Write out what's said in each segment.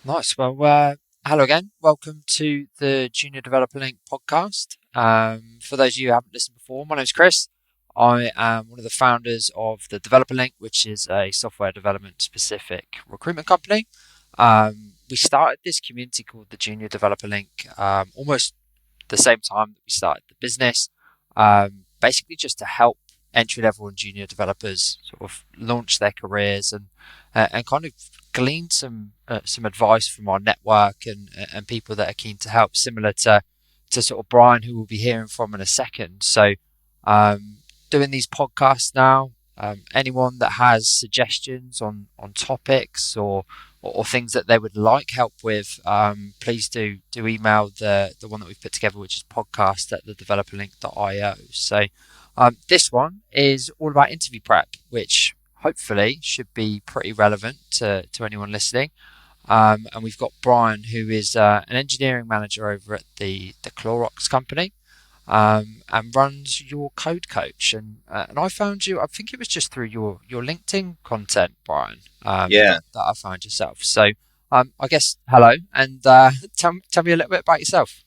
Nice. Well, hello again. Welcome to the Junior Developer Link podcast. For those of you who haven't listened before, my name is Chris. I am one of the founders of the Developer Link, which is a software development specific recruitment company. We started this community called the Junior Developer Link almost the same time that we started the business, basically just to help entry level and junior developers sort of launch their careers and kind of glean some advice from our network and people that are keen to help, similar to sort of Brian, who we'll be hearing from in a second. So, doing these podcasts now. Anyone that has suggestions on topics or things that they would like help with, please do email the one that we've put together, which is podcast at thedeveloperlink.io. So this one is all about interview prep, which hopefully should be pretty relevant to anyone listening. And we've got Brian, who is an engineering manager over at the Clorox company, and runs your code coach. And I found you. I think it was just through your LinkedIn content, Brian. Yeah, That I found yourself. So I guess hello, and tell me a little bit about yourself.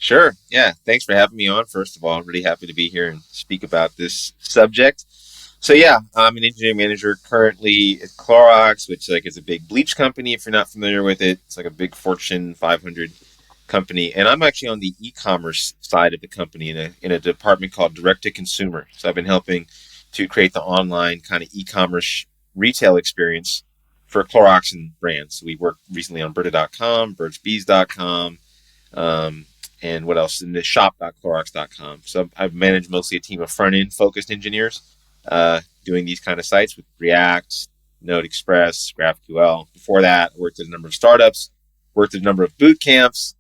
sure. Yeah, thanks for having me on. First of all, I'm really happy to be here and speak about this subject. So yeah, I'm an engineering manager currently at Clorox, which is a big bleach company. If you're not familiar with it, it's like a big Fortune 500 company, and I'm actually on the e-commerce side of the company in a department called direct to consumer. So I've been helping to create the online kind of e-commerce retail experience for Clorox and brands. We worked recently on Brita.com, BirchBees.com, and what else? In the shop.clorox.com. So I've managed mostly a team of front end focused engineers doing these kind of sites with React, Node Express, GraphQL. Before that, I worked at a number of startups, worked at a number of boot camps,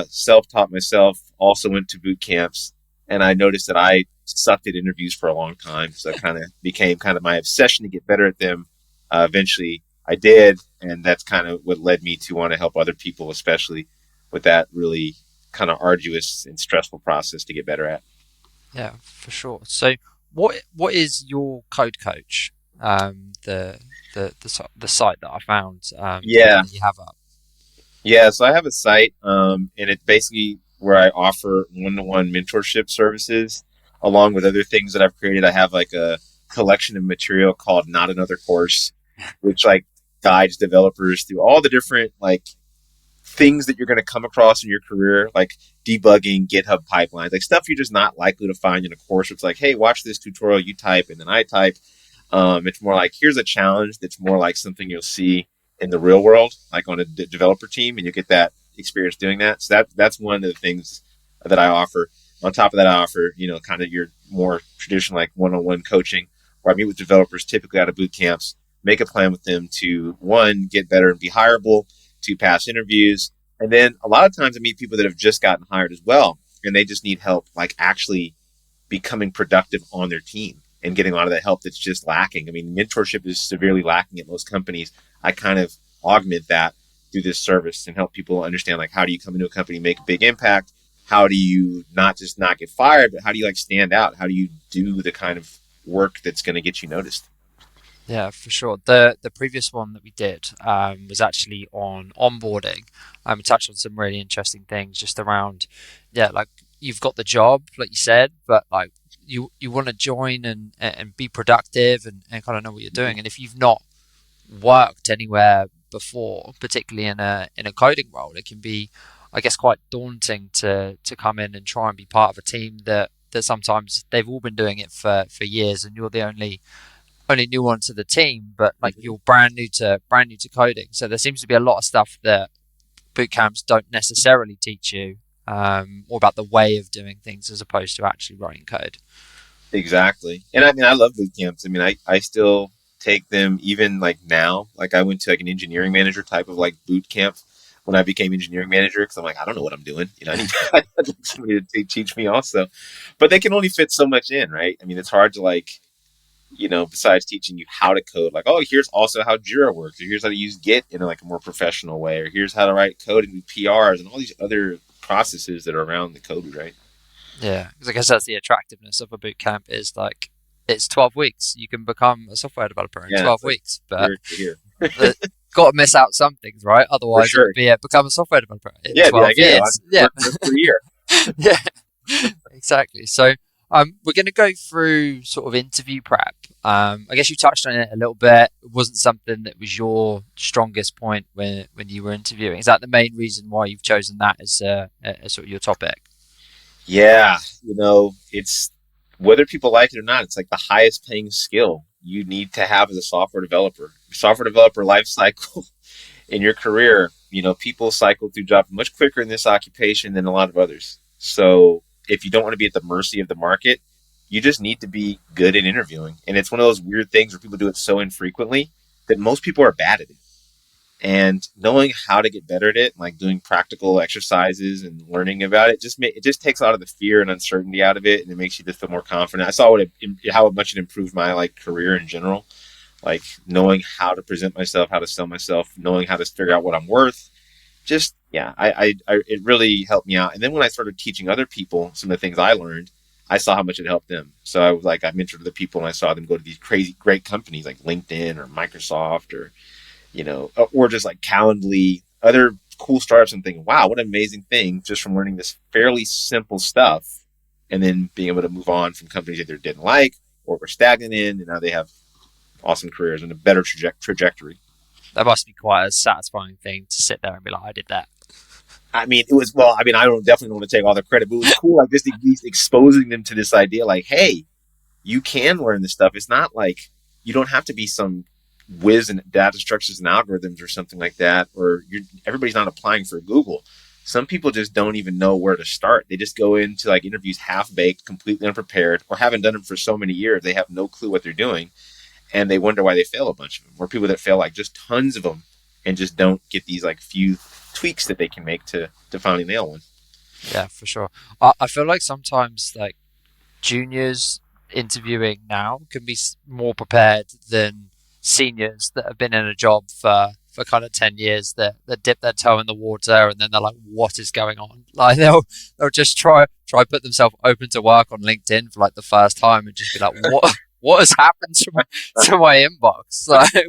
self taught myself, also went to boot camps. And I noticed that I sucked at interviews for a long time. So it kind of became kind of my obsession to get better at them. Eventually, I did. And that's kind of what led me to want to help other people, especially with that really kind of arduous and stressful process to get better at. Yeah, for sure. So what is your code coach? The site that I found Yeah. that you have up. Yeah. So I have a site, and it's basically where I offer one-to-one mentorship services along with other things that I've created. I have like a collection of material called Not Another Course, which guides developers through all the different things that you're going to come across in your career, like debugging GitHub pipelines, like stuff you're just not likely to find in a course. It's like, hey, watch this tutorial, you type, and then I type. It's more like, here's a challenge that's more like something you'll see in the real world, like on a developer team, and you get that experience doing that. So that's one of the things that I offer. On top of that, I offer, kind of your more traditional, like one-on-one coaching, where I meet with developers typically out of boot camps, make a plan with them to, one, get better and be hireable, to pass interviews. And then a lot of times I meet people that have just gotten hired as well, and they just need help, like actually becoming productive on their team and getting a lot of that help that's just lacking. I mean, mentorship is severely lacking at most companies. I kind of augment that through this service and help people understand, like, how do you come into a company, make a big impact? How do you not just not get fired, but how do you stand out? How do you do the kind of work that's going to get you noticed? Yeah, for sure. The previous one that we did was actually on onboarding. We touched on some really interesting things just around, yeah, like you've got the job, like you said, but like you want to join and be productive and kind of know what you're doing. And if you've not worked anywhere before, particularly in a coding role, it can be, I guess, quite daunting to come in and try and be part of a team that sometimes they've all been doing it for years, and you're the only new one to the team, but like Mm-hmm. you're brand new to coding. So there seems to be a lot of stuff that boot camps don't necessarily teach you, or about the way of doing things as opposed to actually writing code. Exactly. And I mean, I love boot camps. I mean, I still take them even like now. Like I went to like an engineering manager type of like boot camp when I became engineering manager because I'm like, I don't know what I'm doing. I need I'd like somebody to teach me also. But they can only fit so much in, right? I mean, it's hard to besides teaching you how to code, like, oh, here's also how Jira works, or here's how to use Git in like a more professional way, or here's how to write code and do PRs and all these other processes that are around the code, right? Yeah, because I guess that's the attractiveness of a boot camp is like it's 12 weeks. You can become a software developer in Yeah, 12 like weeks, but here to here. got to miss out some things, right? for Otherwise, it sure. would be become a software developer in Yeah, it'd be 12 like, yeah, years. I'm Yeah, working for a year. yeah, exactly. So, we're going to go through sort of interview prep. I guess you touched on it a little bit. It wasn't something that was your strongest point when you were interviewing. Is that the main reason why you've chosen that as sort of your topic? Yeah, it's whether people like it or not, it's like the highest paying skill you need to have as a software developer. Software developer life cycle in your career, people cycle through jobs much quicker in this occupation than a lot of others. So if you don't want to be at the mercy of the market, you just need to be good at interviewing. And it's one of those weird things where people do it so infrequently that most people are bad at it. And knowing how to get better at it, like doing practical exercises and learning about it, it just takes a lot of the fear and uncertainty out of it, and it makes you just feel more confident. I saw how much it improved my like career in general, like knowing how to present myself, how to sell myself, knowing how to figure out what I'm worth. Just yeah, it really helped me out. And then when I started teaching other people some of the things I learned, I saw how much it helped them. So I was like, I mentored other people, and I saw them go to these crazy great companies like LinkedIn or Microsoft or or just like Calendly, other cool startups, and thinking, wow, what an amazing thing just from learning this fairly simple stuff and then being able to move on from companies they either didn't like or were stagnant in, and now they have awesome careers and a better trajectory. That must be quite a satisfying thing to sit there and be like, I did that. I mean, it was, well, I mean, I don't definitely want to take all the credit, but it was cool, like just at least exposing them to this idea, like, hey, you can learn this stuff. It's not like you don't have to be some whiz in data structures and algorithms or something like that, or everybody's not applying for Google. Some people just don't even know where to start. They just go into like interviews half baked, completely unprepared, or haven't done them for so many years they have no clue what they're doing, and they wonder why they fail a bunch of them. Or people that fail like just tons of them and just don't get these like few tweaks that they can make to finally nail one. Yeah, for sure. I feel like sometimes like juniors interviewing now can be more prepared than seniors that have been in a job for kind of 10 years that dip their toe in the water and then they're like, what is going on? Like they'll just try put themselves open to work on LinkedIn for like the first time and just be like, what has happened to my inbox? Like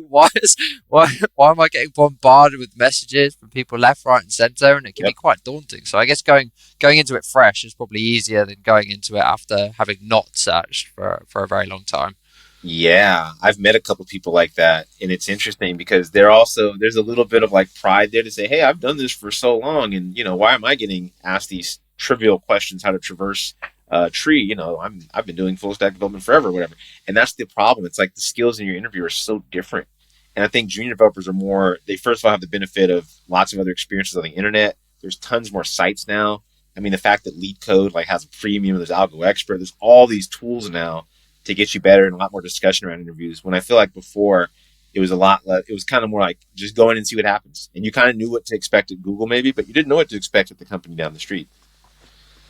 why am I getting bombarded with messages from people left, right, and center? And it can be Yep. quite daunting. So I guess going into it fresh is probably easier than going into it after having not searched for a very long time. Yeah, I've met a couple people like that, and it's interesting because there's a little bit of like pride there to say, "Hey, I've done this for so long, and why am I getting asked these trivial questions? How to traverse a tree? I've been doing full stack development forever, or whatever." And that's the problem. It's like the skills in your interview are so different, and I think junior developers are more. They first of all have the benefit of lots of other experiences on the internet. There's tons more sites now. I mean, the fact that Lead Code like has a premium, there's Algo Expert, there's all these tools now to get you better and a lot more discussion around interviews. When I feel like before, it was a lot less, it was kind of more like just go in and see what happens. And you kind of knew what to expect at Google maybe, but you didn't know what to expect at the company down the street.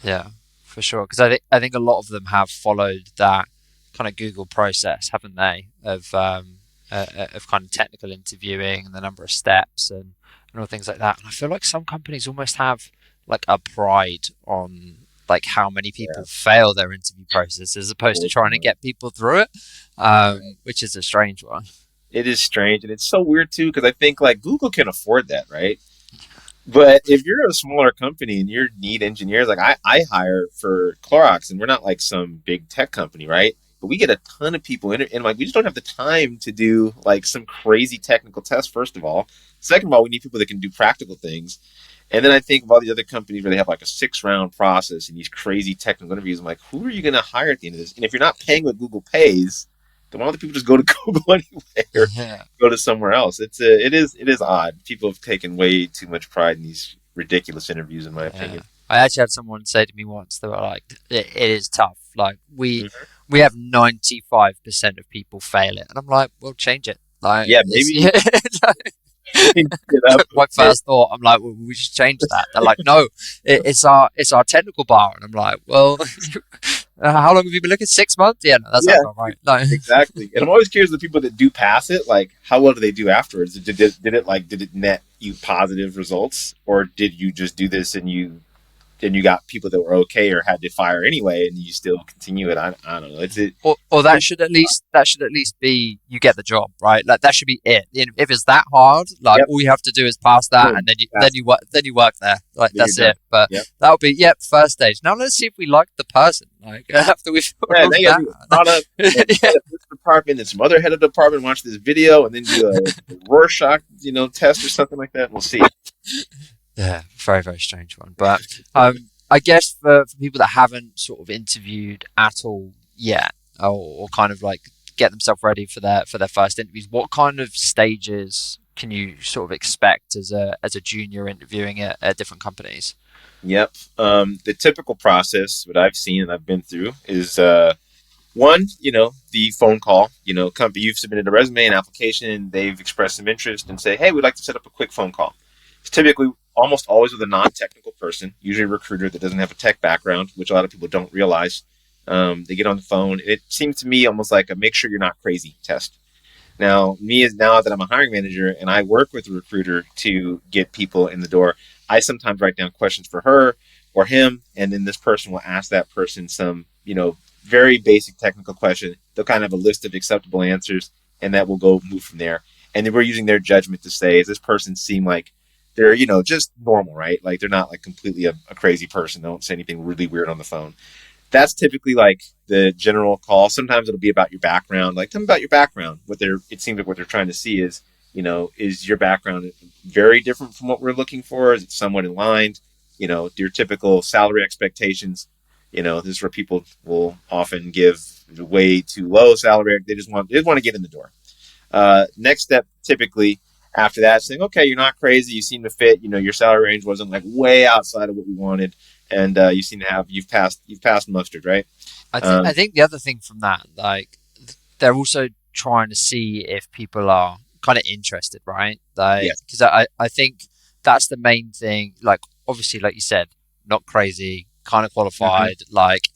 Yeah, for sure. Because I think a lot of them have followed that kind of Google process, haven't they? Of kind of technical interviewing and the number of steps and all things like that. And I feel like some companies almost have like a pride on like how many Yeah. people fail their interview process as opposed to trying to get people through it, Right. which is a strange one. It is strange. And it's so weird too, because I think like Google can afford that, right? But if you're a smaller company and you need engineers, like I hire for Clorox, and we're not like some big tech company, right? But we get a ton of people in, and like we just don't have the time to do like some crazy technical tests. First of all, second of all, we need people that can do practical things. And then I think of all these other companies where they have like a 6 round process and these crazy technical interviews. I'm like, who are you going to hire at the end of this? And if you're not paying what Google pays, then why don't the people just go to Google anyway or Yeah. go to somewhere else? It is odd. People have taken way too much pride in these ridiculous interviews, in my Yeah. opinion. I actually had someone say to me once, they were like, it is tough. Like Mhm. we have 95% of people fail it. And I'm like, well, change it. Like Yeah, it's maybe change it up a my bit. first thought. I'm like, well, we should change that. They're like, no, it's our technical bar. And I'm like, well, how long have you been looking? 6 months? Yeah, no, that Yeah, sounds about right. No. exactly. And I'm always curious the people that do pass it, like how well do they do afterwards? Did it net you positive results, or did you just do this and you then you got people that were okay or had to fire anyway, and you still continue it. I don't know. Or that should at least be you get the job, right? Like that should be it. If it's that hard, like Yep. all you have to do is pass that, and Boom. then you then That's you work then you work there. Like then you're that's done. it. But Yep. that'll be first stage. Now let's see if we like the person. Like after we've Yeah. done Now all you got to do a product and that, head of this department and some other head of department watch this video and then do a Rorschach, test or something like that. We'll see. yeah, very very strange one. But I guess for people that haven't sort of interviewed at all yet, or kind of like get themselves ready for their first interviews, what kind of stages can you sort of expect as a junior interviewing at different companies? Yep. The typical process, what I've seen and I've been through, is one, the phone call. Company, you've submitted a resume, an application, they've expressed some interest and say, hey, we'd like to set up a quick phone call. It's typically almost always with a non-technical person, usually a recruiter that doesn't have a tech background, which a lot of people don't realize. They get on the phone. It seems to me almost like a make sure you're not crazy test. Now that I'm a hiring manager and I work with a recruiter to get people in the door, I sometimes write down questions for her or him, and then this person will ask that person some, very basic technical question. They'll kind of have a list of acceptable answers, and that will go move from there. And then we're using their judgment to say, does this person seem like they're, just normal, right? Like they're not like completely a crazy person. They don't say anything really weird on the phone. That's typically like the general call. Sometimes it'll be about your background. Like, tell me about your background. It seems like what they're trying to see is your background very different from what we're looking for? Is it somewhat in line? Your typical salary expectations. This is where people will often give way too low salary. They just want to get in the door. Next step, typically after that, saying, okay, you're not crazy. You seem to fit. Your salary range wasn't like way outside of what we wanted, and you seem to you've passed mustard, right? I Um, think the other thing from that, like they're also trying to see if people are kind of interested, right? Like yes. because I think that's the main thing. Like obviously, like you said, not crazy, kind of Hmm. qualified. Like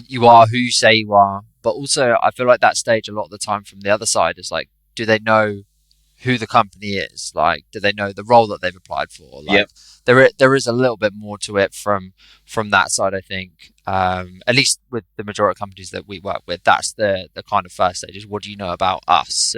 you are who you say you are, but also I feel like that stage a lot of the time from the other side is like, do they know who the company is? Like, do they know the role that they've applied for? Yep. Like, there is a little bit more to it from that side. I think, at least with the majority of companies that we work with, that's the kind of first stage is what do you know about us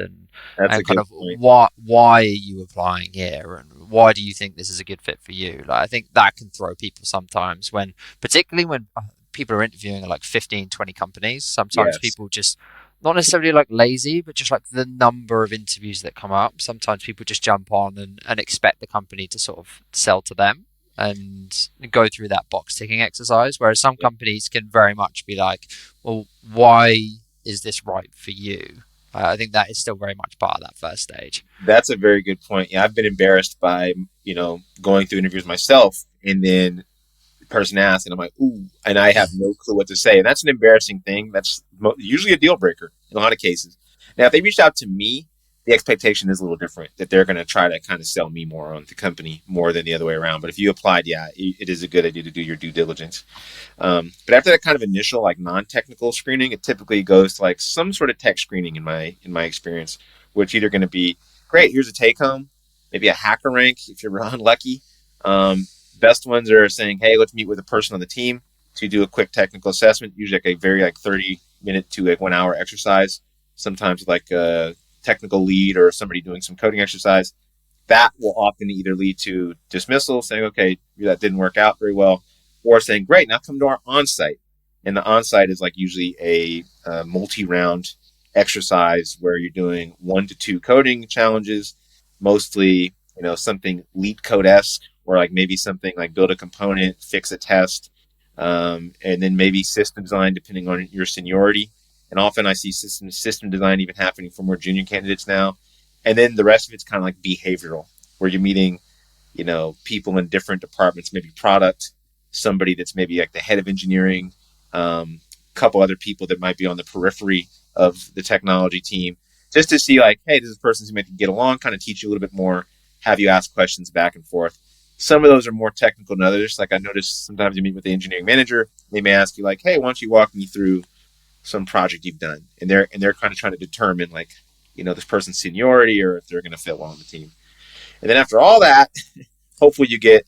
That's a and kind good of point. why are you applying here and why do you think this is a good fit for you? Like, I think that can throw people sometimes when, particularly when people are interviewing at like 15, 20 companies. Sometimes Yes. people just not necessarily like lazy, but just like the number of interviews that come up. Sometimes people just jump on and expect the company to sort of sell to them and go through that box ticking exercise. Whereas some Yep. companies can very much be like, well, why is this right for you? I think that is still very much part of that first stage. That's a very good point. Yeah, I've been embarrassed by going through interviews myself, and then person asks, and I'm like, ooh, and I have no clue what to say. And that's an embarrassing thing. That's usually a deal breaker in a lot of cases. Now, if they reached out to me, the expectation is a little different that they're going to try to kind of sell me more on the company more than the other way around. But if you applied, yeah, it is a good idea to do your due diligence. But after that kind of initial like non-technical screening, it typically goes to like some sort of tech screening in my experience, which either going to be great. Here's a take home, maybe a hacker rank if you're unlucky. Best ones are saying, hey, let's meet with a person on the team to do a quick technical assessment, usually like a very like 30-minute to like 1 hour exercise. Sometimes like a technical lead or somebody doing some coding exercise. That will often either lead to dismissal, saying, okay, that didn't work out very well, or saying, great, now come to our on-site. And the on-site is like usually a multi-round exercise where you're doing 1 to 2 coding challenges, mostly, something lead code-esque, or like maybe something like build a component, fix a test, and then maybe system design depending on your seniority. And often I see system design even happening for more junior candidates now. And then the rest of it's kind of like behavioral, where you're meeting, people in different departments, maybe product, somebody that's maybe like the head of engineering, a couple other people that might be on the periphery of the technology team, just to see like, hey, does this person seem like to get along, kind of teach you a little bit more, have you ask questions back and forth. Some of those are more technical than others. Like I noticed sometimes you meet with the engineering manager, they may ask you like, hey, why don't you walk me through some project you've done, and they're kind of trying to determine like, this person's seniority or if they're going to fit well on the team. And then after all that, hopefully you get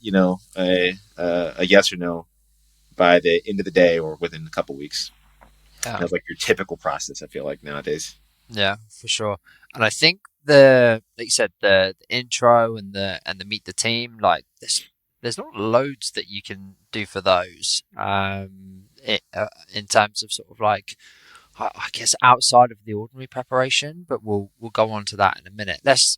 a yes or no by the end of the day or within a couple weeks. Yeah. That's like your typical process, I feel like, nowadays. Yeah, for sure. And I think the like you said, the intro and the meet the team, like there's not loads that you can do for those. In terms of sort of like I guess outside of the ordinary preparation, but we'll go on to that in a minute. Let's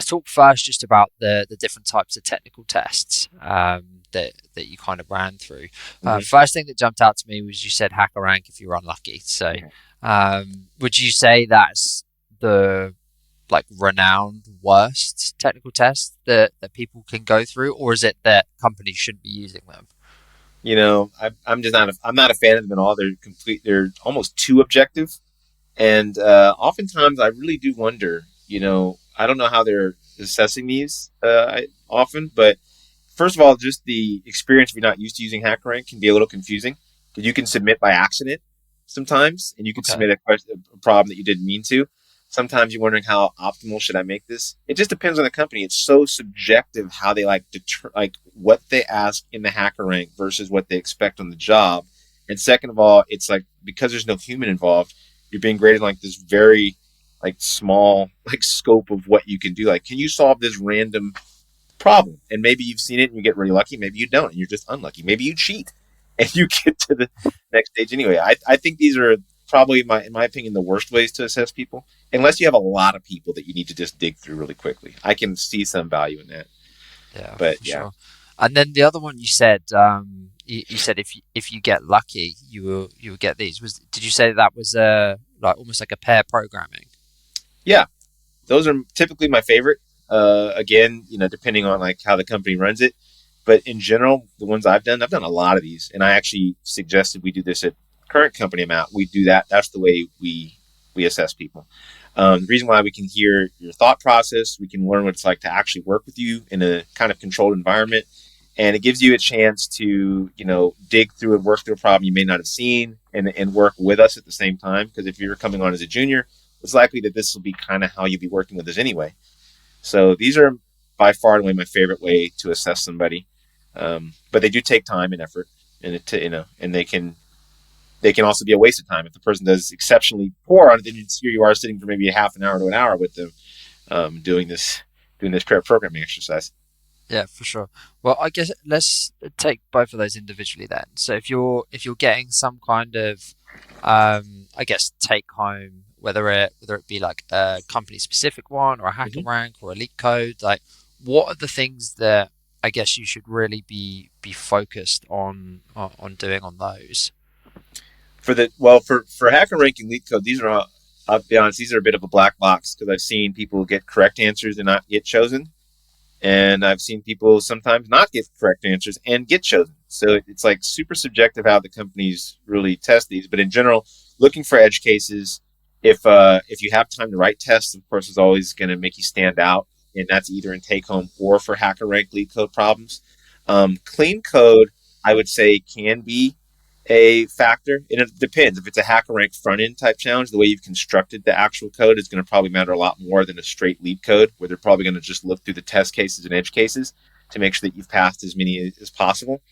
talk first just about the different types of technical tests that you kind of ran through. Mm-hmm. First thing that jumped out to me was you said hack a rank if you're unlucky. So, Yeah. would you say that's the like renowned worst technical test that people can go through, or is it that companies shouldn't be using them? I'm just not. I'm not a fan of them at all. They're complete. They're almost too objective, and oftentimes I really do wonder. I don't know how they're assessing these often, but first of all, just the experience if you're not used to using HackerRank can be a little confusing because you can submit by accident sometimes, and you can Okay. submit a problem that you didn't mean to. Sometimes you're wondering how optimal should I make this. It just depends on the company. It's so subjective how they like what they ask in the HackerRank versus what they expect on the job. And second of all, it's like because there's no human involved, you're being graded like this very like small like scope of what you can do. Like, can you solve this random problem? And maybe you've seen it and you get really lucky. Maybe you don't and you're just unlucky. Maybe you cheat and you get to the next stage anyway. I think these are probably in my opinion, the worst ways to assess people, unless you have a lot of people that you need to just dig through really quickly. I can see some value in that. Yeah, But for yeah. sure. And then the other one you said, you said if you get lucky, you will get these. Did you say that was like almost like a pair programming? Yeah. Those are typically my favorite. Again, depending on like how the company runs it. But in general, the ones I've done a lot of these, and I actually suggested we do this at current company I'm at. We do that. That's the way we assess people. The reason why we can hear your thought process, we can learn what it's like to actually work with you in a kind of controlled environment, and it gives you a chance to dig through and work through a problem you may not have seen, and work with us at the same time. Because if you're coming on as a junior, it's likely that this will be kind of how you'll be working with us anyway. So these are by far and away my favorite way to assess somebody. But they do take time and effort, and and they can also be a waste of time if the person does exceptionally poor on it. Then here you are sitting for maybe a half an hour to an hour with them, doing this pair programming exercise. Yeah, for sure. Well, I guess let's take both of those individually then. So if you're getting some kind of I guess take home, whether it be like a company specific one or a hacker Mm-hmm. rank or a leak code, like what are the things that I guess you should really be focused on doing on those? For hacker ranking lead code, these are I'll be honest, these are a bit of a black box because I've seen people get correct answers and not get chosen. And I've seen people sometimes not get correct answers and get chosen. So it's like super subjective how the companies really test these. But in general, looking for edge cases. If you have time to write tests, of course, is always going to make you stand out, and that's either in take home or for hacker rank lead code problems. Clean code, I would say, can be a factor, and it depends. If it's a hacker rank front end type challenge, the way you've constructed the actual code is going to probably matter a lot more than a straight lead code, where they're probably going to just look through the test cases and edge cases to make sure that you've passed as many as possible.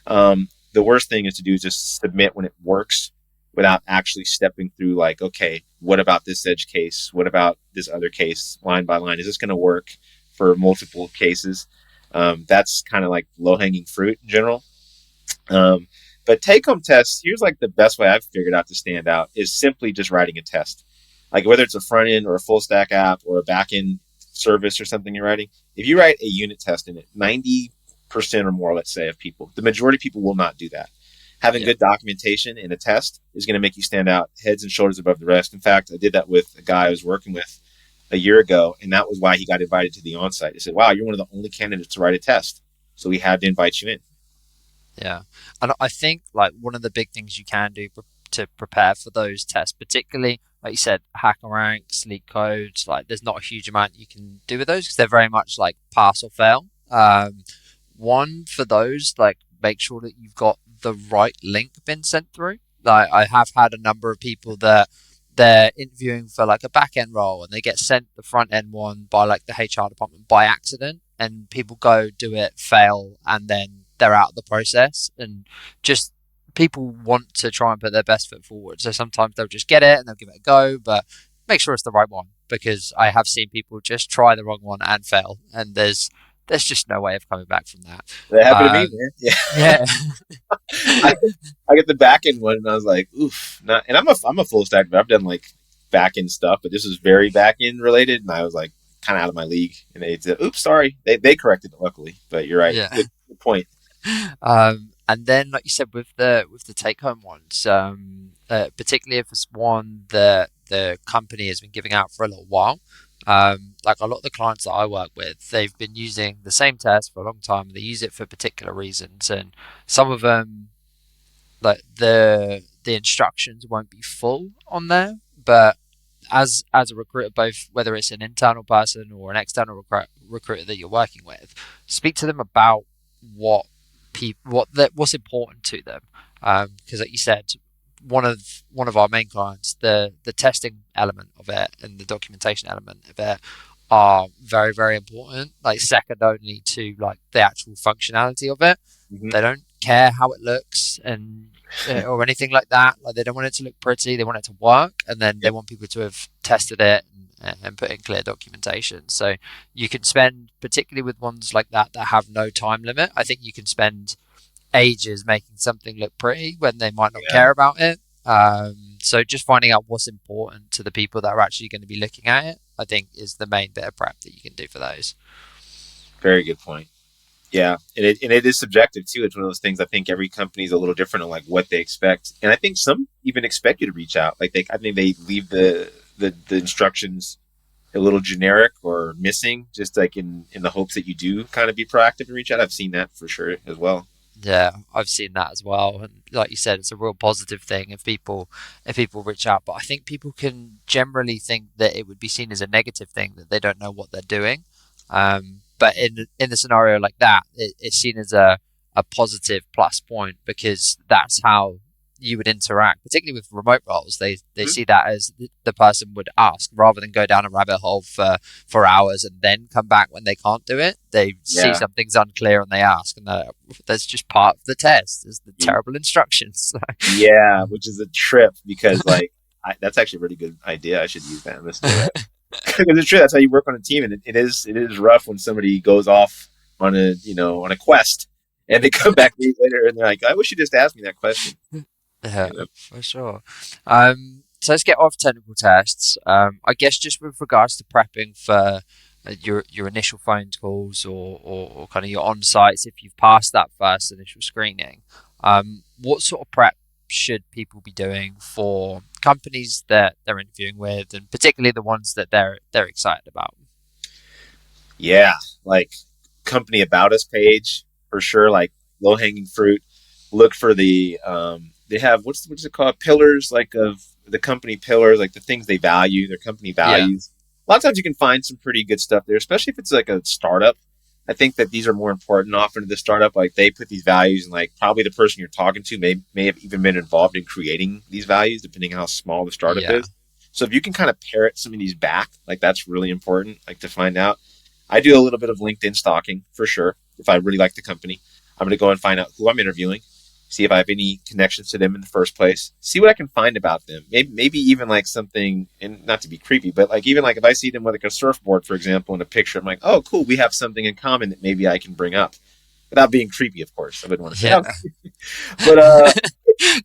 The worst thing is to do is just submit when it works without actually stepping through, like, okay, what about this edge case? What about this other case, line by line? Is this going to work for multiple cases? That's kind of like low hanging fruit in general. Um, but take home tests, here's like the best way I've figured out to stand out is simply just writing a test. Like whether it's a front end or a full stack app or a back end service or something you're writing, if you write a unit test in it, 90% or more, let's say, of people, the majority of people will not do that. Having Yeah, good documentation in a test is going to make you stand out heads and shoulders above the rest. In fact, I did that with a guy I was working with a year ago, and that was why he got invited to the onsite. He said, "Wow, you're one of the only candidates to write a test, so we had to invite you in." yeah. And I think like one of the big things you can do to prepare for those tests, particularly like you said, hacker ranks, leak codes, like there's not a huge amount you can do with those because they're very much like pass or fail. One for those, like make sure that you've got the right link been sent through. Like I have had a number of people that they're interviewing for like a back end role and they get sent the front end one by like the HR department by accident and people go do it, fail, and then they're out of the process. And just people want to try and put their best foot forward. So sometimes they'll just get it and they'll give it a go, but make sure it's the right one, because I have seen people just try the wrong one and fail, and there's just no way of coming back from that. That happened to me, Um, man. Yeah. yeah, I, I get the back end one, and I was like, oof. Not, and I'm a full stack, but I've done like back end stuff, but this was very back end related, and I was like kind of out of my league. And they said, oops, sorry. They corrected it luckily, but you're right. yeah. Good point. And then, like you said, with the take home ones, particularly if it's one that the company has been giving out for a little while, like a lot of the clients that I work with, they've been using the same test for a long time. They use it for particular reasons, and some of them, like the instructions won't be full on there, but as a recruiter, both whether it's an internal person or an external recruiter that you're working with, speak to them about what what's important to them. Because like you said, one of our main clients, the testing element of it and the documentation element of it are very, very important, like second only to like the actual functionality of it. Hmm. They don't care how it looks and or anything like that. Like they don't want it to look pretty. They want it to work, and then they Yep. want people to have tested it and put in clear documentation. So you can spend, particularly with ones like that have no time limit. I think you can spend ages making something look pretty when they might not Yeah. care about it. So just finding out what's important to the people that are actually going to be looking at it, I think, is the main bit of prep that you can do for those. Very good point. Yeah, and it is subjective too. It's one of those things. I think every company is a little different on like what they expect, and I think some even expect you to reach out. Like I think they leave the instructions a little generic or missing, just like in the hopes that you do kind of be proactive and reach out. I've seen that for sure as well. Yeah, I've seen that as well, and like you said, it's a real positive thing if people reach out. But I think people can generally think that it would be seen as a negative thing that they don't know what they're doing. But in the scenario like that, it's seen as a positive plus point, because that's how you would interact, particularly with remote roles. They Mhm. see that as the person would ask rather than go down a rabbit hole for hours and then come back when they can't do it. They see Yeah, something's unclear and they ask, and that's just part of the test. Is the terrible instructions. yeah, which is a trip because like that's actually a really good idea. I should use that. Let's do that. Because it's true. That's how you work on a team, and it is rough when somebody goes off on a quest, and they come back weeks later and they're like, "I wish you just asked me that question." Yeah, You know? for sure. So let's get off technical tests. I guess just with regards to prepping for your initial phone calls or kind of your on sites, if you've passed that first initial screening, what sort of prep should people be doing for companies that they're interviewing with, and particularly the ones that they're excited about? Yeah, like company about us page for sure. Like low hanging fruit. Look for they have what's it called, pillars, like of the company pillars, like the things they value, their company Yeah, values. A lot of times you can find some pretty good stuff there, especially if it's like a startup. I think that these are more important often to the startup. Like they put these values, and like probably the person you're talking to may have even been involved in creating these values, depending on how small the startup yeah, is. So if you can kind of parrot some of these back, like that's really important, like to find out. I do a little bit of LinkedIn stalking for sure. If I really like the company, I'm going to go and find out who I'm interviewing, see if I have any connections to them in the first place, see what I can find about them. Maybe even like something, and not to be creepy, but like even like if I see them with like a surfboard, for example, in a picture, I'm like, oh, cool, we have something in common that maybe I can bring up without being creepy, of course. I wouldn't want to say, oh, yeah. but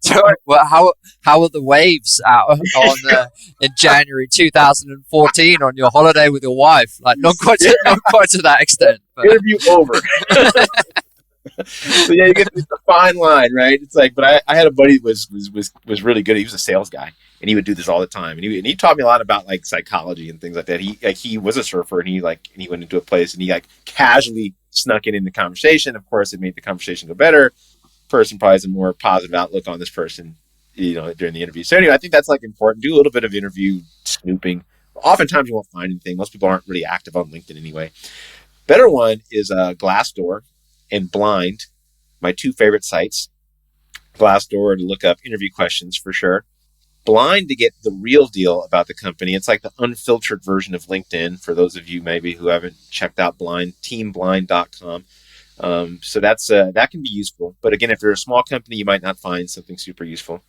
So, well, how are the waves out on in January 2014 on your holiday with your wife? Like yeah, not quite to that extent, but interview over. So yeah, you get it's a fine line, right? It's like, but I had a buddy who was really good. He was a sales guy, and he would do this all the time, and he taught me a lot about like psychology and things like that. He was a surfer, and he went into a place, and he like casually snuck it in the conversation. Of course, it made the conversation go better. Person probably has a more positive outlook on this person, during the interview. So anyway, I think that's like important. Do a little bit of interview snooping. Oftentimes you won't find anything. Most people aren't really active on LinkedIn anyway. Better one is Glassdoor and Blind, my two favorite sites. Glassdoor to look up interview questions for sure. Blind to get the real deal about the company. It's like the unfiltered version of LinkedIn for those of you maybe who haven't checked out Blind, teamblind.com. So that can be useful. But again, if you're a small company, you might not find something super useful.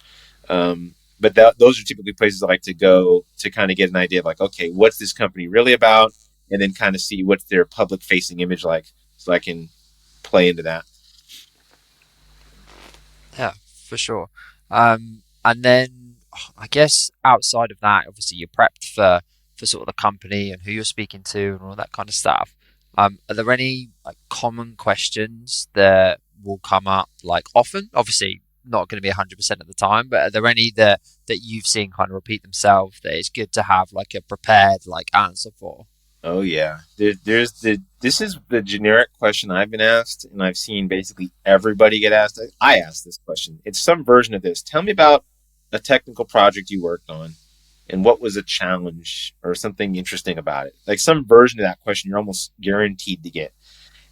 But those are typically places I like to go to kind of get an idea of like, okay, what's this company really about? And then kind of see what's their public facing image like, so I can play into that. Yeah, for sure. And then I guess outside of that, obviously you're prepped for sort of the company and who you're speaking to and all that kind of stuff. Are there any like common questions that will come up like often? Obviously, not going to be 100% of the time, but are there any that you've seen kind of repeat themselves that it's good to have like a prepared like answer for? Oh yeah, there's this is the generic question I've been asked, and I've seen basically everybody get asked. I asked this question. It's some version of this. Tell me about a technical project you worked on, and what was a challenge or something interesting about it. Like some version of that question, you're almost guaranteed to get.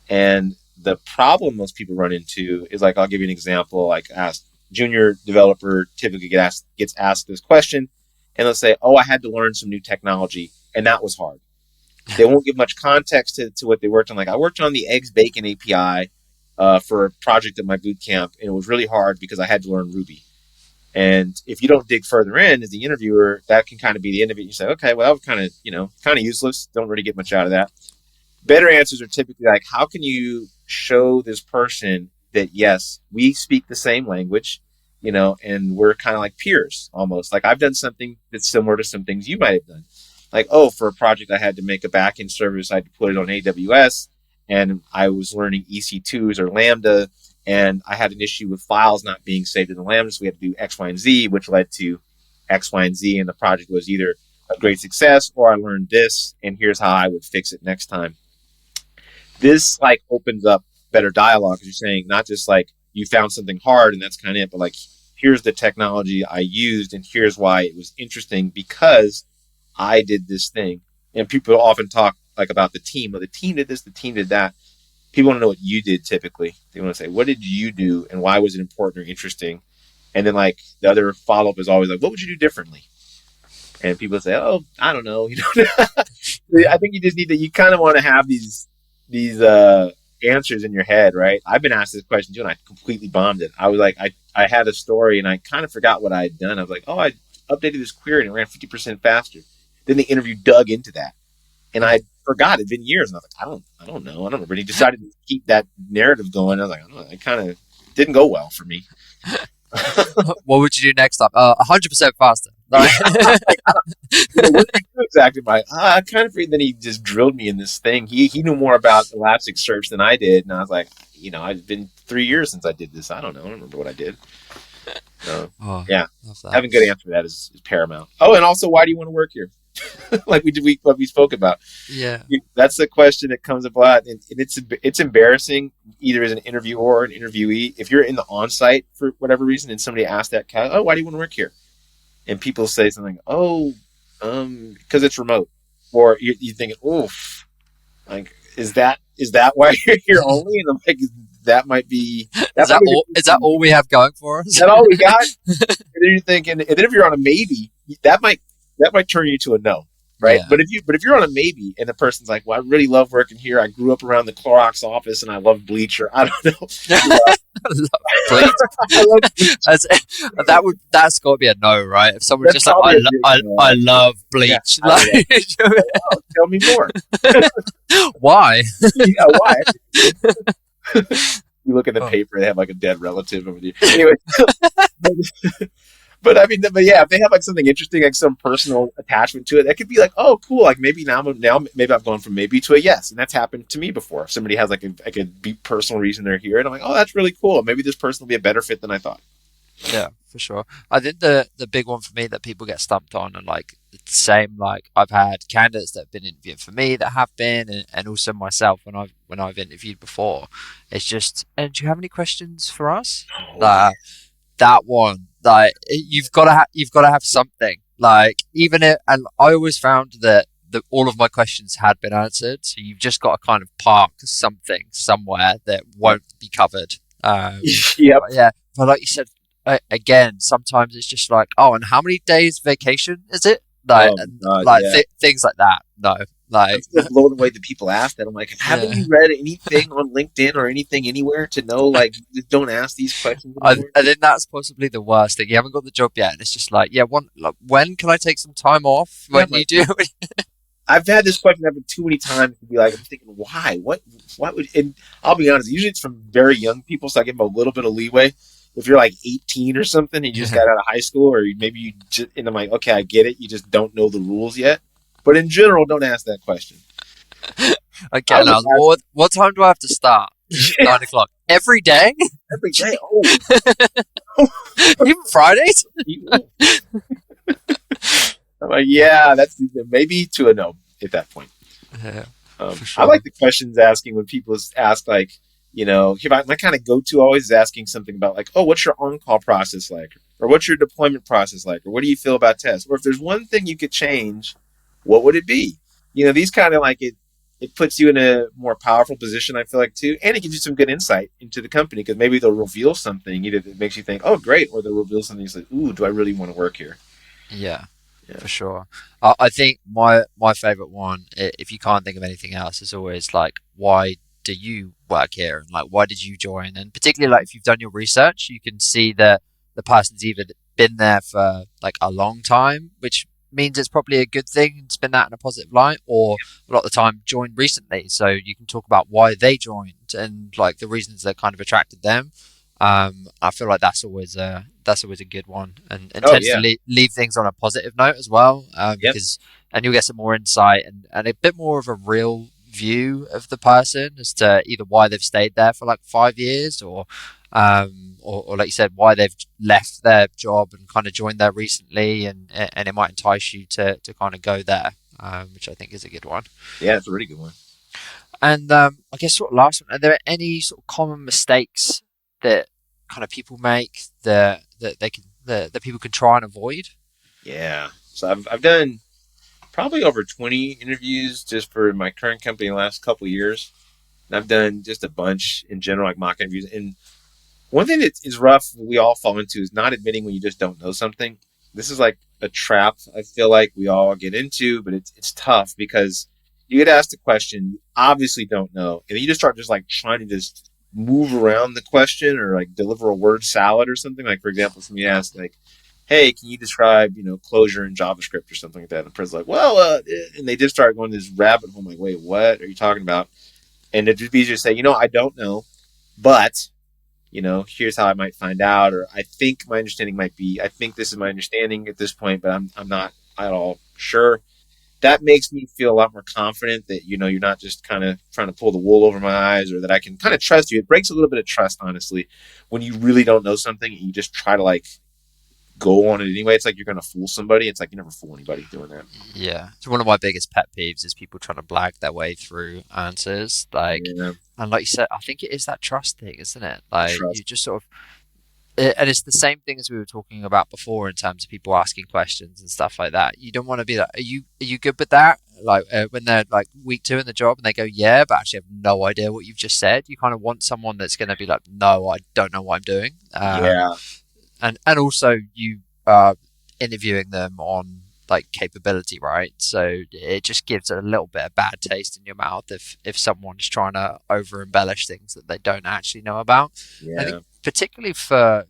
And the problem most people run into is like, I'll give you an example. Like, ask junior developer typically gets asked this question, and they'll say, "Oh, I had to learn some new technology, and that was hard." They won't give much context to what they worked on. Like, I worked on the eggs bacon API for a project at my boot camp, and it was really hard because I had to learn Ruby. And if you don't dig further in as the interviewer, that can kind of be the end of it. You say, okay, well, that was kind of useless. Don't really get much out of that. Better answers are typically like, how can you show this person that, yes, we speak the same language, and we're kind of like peers almost. Like, I've done something that's similar to some things you might have done. Like, oh, for a project, I had to make a backend service. I had to put it on AWS, and I was learning EC2s or Lambda, and I had an issue with files not being saved in the Lambda, so we had to do X, Y, and Z, which led to X, Y, and Z, and the project was either a great success or I learned this, and here's how I would fix it next time. This like opens up better dialogue because you're saying not just like you found something hard and that's kind of it, but like here's the technology I used and here's why it was interesting because I did this thing. And people often talk like about the team, or the team did this, the team did that. People want to know what you did typically. They want to say, what did you do and why was it important or interesting? And then like the other follow up is always like, what would you do differently? And people say, oh, I don't know. I think you just need to, you kind of want to have these answers in your head, right? I've been asked this question too, and I completely bombed it. I was like, I had a story, and I kind of forgot what I had done. I was like, oh, I updated this query, and it ran 50% faster. Then the interview dug into that, and I forgot. It'd been years, and I was like, I don't know. I don't remember. And he decided to keep that narrative going. I was like, I don't know. It kind of didn't go well for me. What would you do next time? 100% faster. Like, what did he do exactly? I kind of then he just drilled me in this thing. He knew more about Elasticsearch than I did, and I was like, it's been 3 years since I did this. I don't know. I don't remember what I did. So yeah, having a good answer for that is paramount. Oh, and also, why do you want to work here? Like what we spoke about. Yeah, that's the question that comes up a lot, and it's embarrassing either as an interviewer or an interviewee if you're in the on-site for whatever reason, and somebody asks that, oh, why do you want to work here? And people say something, oh, because it's remote, or you think, oof, like is that why you're here only? And I'm like, that might be. Is that all we have going for us? Is that all we got? And then you're thinking, and then if you're on a maybe, that might turn you to a no, right? Yeah. But if you're on a maybe, and the person's like, well, I really love working here. I grew up around the Clorox office, and I love bleach, or I don't know. I love bleach. I love bleach. That's got to be a no, right? If someone's just like, I love bleach. Yeah, like, oh, tell me more. Why? Yeah, why? You look at the paper, they have like a dead relative over there. Anyway. But I mean, yeah, if they have like something interesting, like some personal attachment to it, that could be like, oh, cool. Like maybe now maybe I've gone from maybe to a yes, and that's happened to me before. If somebody has like a personal reason they're here, and I'm like, oh, that's really cool. Maybe this person will be a better fit than I thought. Yeah, for sure. I think the big one for me that people get stumped on, and like the same, like I've had candidates that have been interviewing for me that have been, and also myself when I've interviewed before. It's just, and do you have any questions for us? That one, like you've got to have something. Like even it, and I always found that all of my questions had been answered. So you've just got to kind of park something somewhere that won't be covered. Yep. Yeah, but like you said, again, sometimes it's just like, oh, and how many days vacation is it? Like, things like that. No, I'm Like, still blown away that people ask that. I'm like, haven't yeah. you read anything on LinkedIn or anything anywhere to know, like, you don't ask these questions anymore? I think that's possibly the worst thing. You haven't got the job yet, and it's just like, yeah, like, when can I take some time off? Yeah, When I'm you like, do? I've had this question happen too many times to be like, I'm thinking, why? What would, and I'll be honest, usually it's from very young people, so I give them a little bit of leeway. If you're like 18 or something, and you just got out of high school, or maybe you just, and I'm like, okay, I get it. You just don't know the rules yet. But in general, don't ask that question. I Again, was I just was, what time do I have to start? asking 9 o'clock every day, every day. Oh, even Fridays. I'm like, yeah, that's maybe to a no at that point. Yeah, for I like sure. the questions asking when people ask, like, my kind of go to always is asking something about, like, oh, what's your on call process like? Or what's your deployment process like? Or what do you feel about tests? Or if there's one thing you could change, what would it be? These kind of like it puts you in a more powerful position, I feel like, too. And it gives you some good insight into the company because maybe they'll reveal something either that makes you think, oh, great, or they'll reveal something that's like, ooh, do I really want to work here? Yeah, Yeah. for sure. I think my favorite one, if you can't think of anything else, is always like, why do you work here? And like, why did you join? And particularly like if you've done your research, you can see that the person's either been there for like a long time, which means it's probably a good thing and spin that in a positive light, or a lot of the time joined recently. So you can talk about why they joined and like the reasons that kind of attracted them. I feel like that's always a good one, and Oh, tends to yeah. leave things on a positive note as well, Yep. because and you'll get some more insight and a bit more of a real view of the person as to either why they've stayed there for like 5 years or like you said, why they've left their job and kind of joined there recently, and it might entice you to kind of go there, which I think is a good one. Yeah, it's a really good one. And I guess sort of last one, are there any sort of common mistakes that kind of people make that people can try and avoid? Yeah. So I've done probably over 20 interviews just for my current company in the last couple of years. And I've done just a bunch in general, like mock interviews. And one thing that is rough, we all fall into, is not admitting when you just don't know something. This is like a trap I feel like we all get into, but it's tough because you get asked a question you obviously don't know, and then you just start just like trying to just move around the question or like deliver a word salad or something. Like, for example, somebody asked like, "Hey, can you describe closure in JavaScript or something like that?" And the person's like, "Well," and they just start going this rabbit hole. I'm like, "Wait, what are you talking about?" And it'd just be easier to say, "I don't know, but." Here's how I might find out, or I think my understanding might be, I think this is my understanding at this point, but I'm not at all sure. That makes me feel a lot more confident that, you're not just kind of trying to pull the wool over my eyes, or that I can kind of trust you. It breaks a little bit of trust, honestly, when you really don't know something and you just try to like go on it anyway. It's like you're going to fool somebody. It's like you never fool anybody doing that. Yeah, it's one of my biggest pet peeves is people trying to blag their way through answers. Like, Yeah, and like you said, I think it is that trust thing, isn't it? Like you trust. just sort of and it's the same thing as we were talking about before in terms of people asking questions and stuff like that. You don't want to be like, are you good with that? Like when they're like week 2 in the job and they go, yeah, but actually have no idea what you've just said. You kind of want someone that's going to be like, no, I don't know what I'm doing. Yeah. And also you are interviewing them on like capability, right? So it just gives a little bit of bad taste in your mouth if someone's trying to over embellish things that they don't actually know about. I think Yeah. particularly for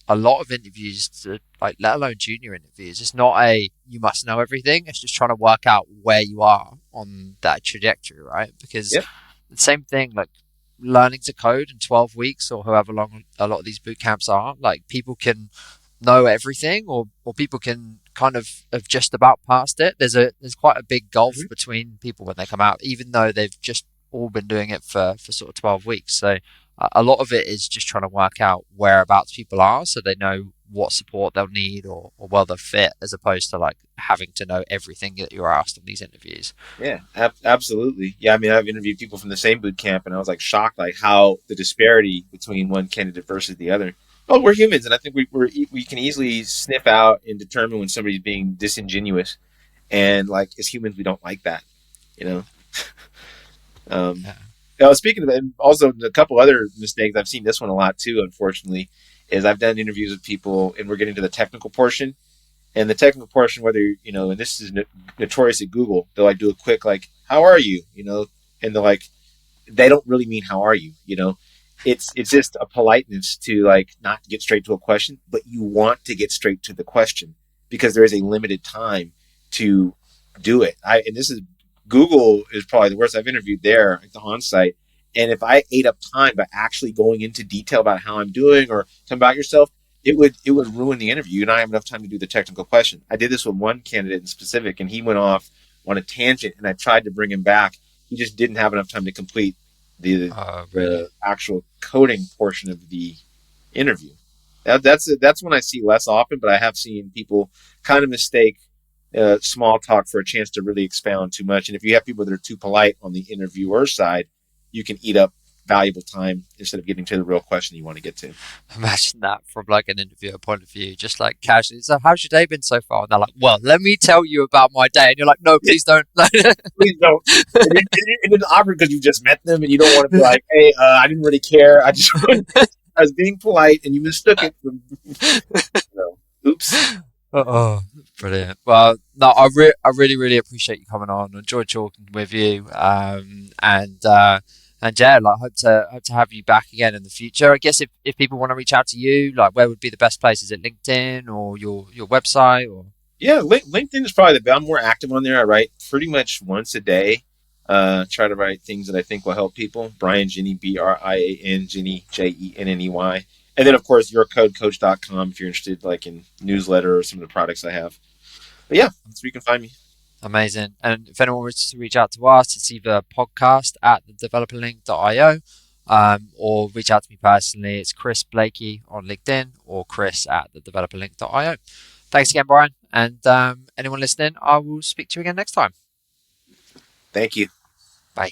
a lot of interviews, like let alone junior interviews, it's not a you must know everything. It's just trying to work out where you are on that trajectory, right? Because Yep. the same thing, like learning to code in 12 weeks or however long a lot of these boot camps are, like people can know everything or people can kind of have just about passed it. There's quite a big gulf Mhm. between people when they come out, even though they've just all been doing it for sort of 12 weeks. So a lot of it is just trying to work out whereabouts people are so they know what support they'll need or where they'll fit, as opposed to like having to know everything that you're asked in these interviews. Yeah, absolutely. Yeah, I mean, I've interviewed people from the same boot camp, and I was like shocked, like how the disparity between one candidate versus the other. Oh, we're humans, and I think we can easily sniff out and determine when somebody's being disingenuous. And like as humans, we don't like that, you know. Um, Yeah. Speaking of it, and also a couple other mistakes, I've seen this one a lot too. Unfortunately, is I've done interviews with people, and we're getting to the technical portion, And the technical portion, whether and this is notorious at Google, they'll like do a quick like, "How are you?" And they're like, they don't really mean "How are you?" It's just a politeness to like not get straight to a question, but you want to get straight to the question because there is a limited time to do it. I and this is Google is probably the worst. I've interviewed there at the on-site, and if I ate up time by actually going into detail about how I'm doing or talking about yourself, it would ruin the interview. You don't have enough time to do the technical question. I did this with one candidate in specific, and he went off on a tangent, and I tried to bring him back. He just didn't have enough time to complete the Really? the actual coding portion of the interview. That's when I see less often, but I have seen people kind of mistake small talk for a chance to really expound too much. And if you have people that are too polite on the interviewer side, you can eat up valuable time instead of getting to the real question you want to get to. Imagine that from like an interviewer point of view, just like casually. So, how's your day been so far? And they're like, "Well, let me tell you about my day." And you're like, "No, please don't." Please don't. It's awkward because you just met them and you don't want to be like, "Hey, I didn't really care. I just I was being polite and you mistook it." Oops. Oh, brilliant. Well, no, I really, really appreciate you coming on. I enjoyed talking with you. And yeah, like hope to have you back again in the future. I guess if people want to reach out to you, like where would be the best place? Is it LinkedIn or your website or? Yeah, LinkedIn is probably the best. I'm more active on there. I write pretty much once a day. Try to write things that I think will help people. Brian Jenney, Brian Jenney, Jenney. And then, of course, yourcodecoach.com if you're interested, like in newsletter or some of the products I have. But yeah, that's where you can find me. Amazing. And if anyone wants to reach out to us, it's either podcast at thedeveloperlink.io or reach out to me personally. It's Chris Blakey on LinkedIn or Chris at thedeveloperlink.io. Thanks again, Brian. And anyone listening, I will speak to you again next time. Thank you. Bye.